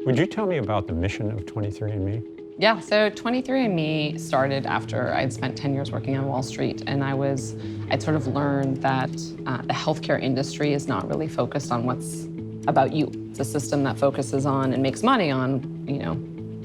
Would you tell me about the mission of 23andMe? Yeah, so 23andMe started after I'd spent 10 years working on Wall Street, and I'd sort of learned that the healthcare industry is not really focused on what's about you. It's a system that focuses on and makes money on,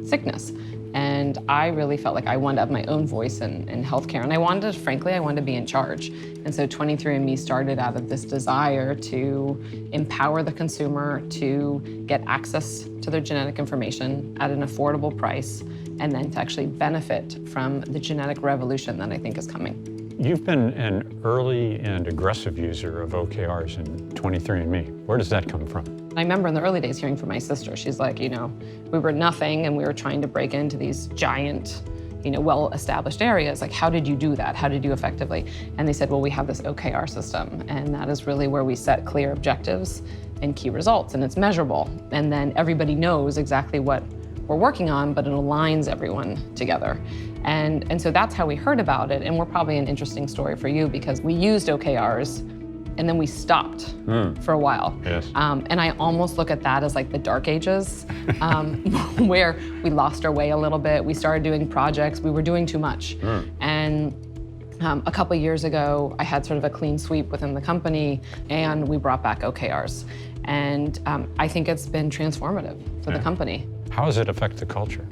sickness. And I really felt like I wanted to have my own voice in healthcare, and frankly, I wanted to be in charge. And so 23andMe started out of this desire to empower the consumer to get access to their genetic information at an affordable price, and then to actually benefit from the genetic revolution that I think is coming. You've been an early and aggressive user of OKRs in 23andMe. Where does that come from? I remember in the early days hearing from my sister, she's like, we were nothing and we were trying to break into these giant, well-established areas. Like, how did you do that? How did you effectively? And they said, well, we have this OKR system, and that is really where we set clear objectives and key results, and it's measurable. And then everybody knows exactly what we're working on, but it aligns everyone together. And so that's how we heard about it, and we're probably an interesting story for you because we used OKRs and then we stopped for a while. Yes. And I almost look at that as like the dark ages, where we lost our way a little bit. We started doing projects, we were doing too much. And a couple of years ago, I had sort of a clean sweep within the company, and we brought back OKRs. And I think it's been transformative for the company. How does it affect the culture?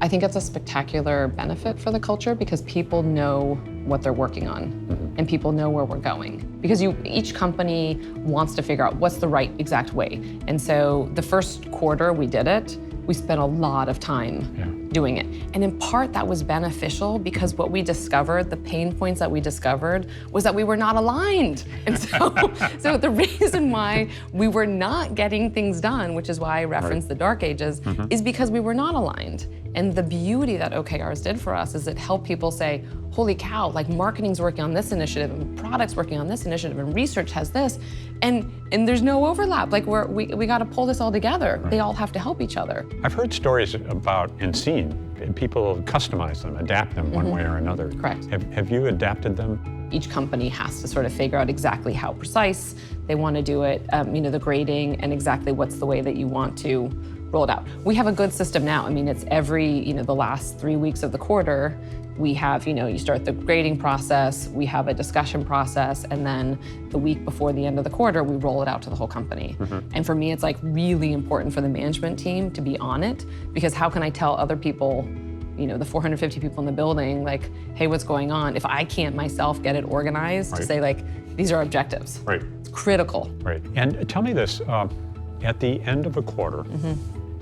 I think it's a spectacular benefit for the culture because people know what they're working on, and people know where we're going. Because each company wants to figure out what's the right exact way. And so the first quarter we did it, we spent a lot of time doing it. And in part that was beneficial because what we discovered, the pain points that we discovered, was that we were not aligned. And so the reason why we were not getting things done, which is why I referenced the dark ages, is because we were not aligned. And the beauty that OKRs did for us is it helped people say, holy cow, like marketing's working on this initiative, and product's working on this initiative, and research has this, and there's no overlap. Like we got to pull this all together. They all have to help each other. I've heard stories about and seen people customize them, adapt them one way or another. Correct. Have you adapted them? Each company has to sort of figure out exactly how precise they want to do it, the grading, and exactly what's the way that you want to roll it out. We have a good system now. I mean, it's every, the last 3 weeks of the quarter, we have, you start the grading process, we have a discussion process, and then the week before the end of the quarter, we roll it out to the whole company. And for me, it's like really important for the management team to be on it, because how can I tell other people, the 450 people in the building, like, hey, what's going on? If I can't myself get it organized to say, like, these are objectives. Right. It's critical. Right. And tell me this, at the end of a quarter,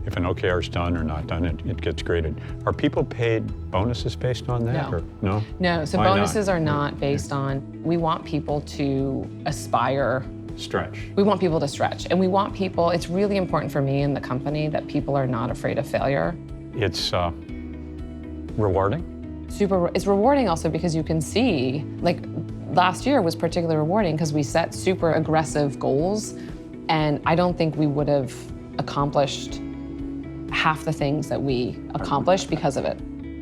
if an OKR is done or not done, it gets graded. Are people paid bonuses based on that? No. Or, no? No, so Why bonuses not? are not based on, we want people to aspire. Stretch. We want people to stretch. And we want people, it's really important for me in the company that people are not afraid of failure. It's rewarding? It's rewarding also because you can see, like last year was particularly rewarding because we set super aggressive goals, and I don't think we would have accomplished half the things that we accomplished because of it.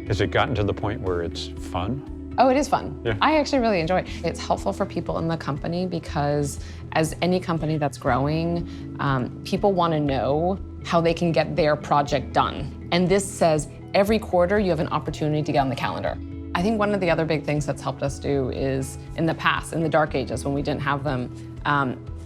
Has it gotten to the point where it's fun? Oh, it is fun. Yeah. I actually really enjoy it. It's helpful for people in the company because as any company that's growing, people want to know how they can get their project done. And this says every quarter you have an opportunity to get on the calendar. I think one of the other big things that's helped us do is in the past, in the dark ages when we didn't have them,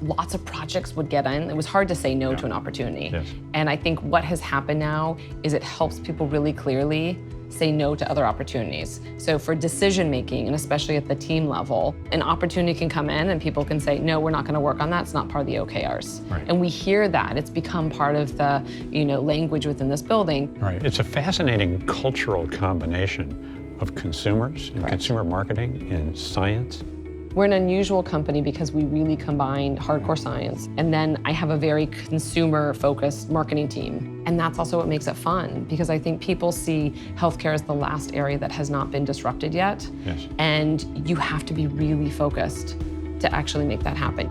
lots of projects would get in. It was hard to say no to an opportunity. Yes. And I think what has happened now is it helps people really clearly say no to other opportunities. So for decision making, and especially at the team level, an opportunity can come in and people can say, no, we're not gonna work on that, it's not part of the OKRs. Right. And we hear that, it's become part of the language within this building. Right, it's a fascinating cultural combination of consumers and consumer marketing and science. We're an unusual company because we really combine hardcore science, and then I have a very consumer-focused marketing team. And that's also what makes it fun, because I think people see healthcare as the last area that has not been disrupted yet. Yes. And you have to be really focused to actually make that happen.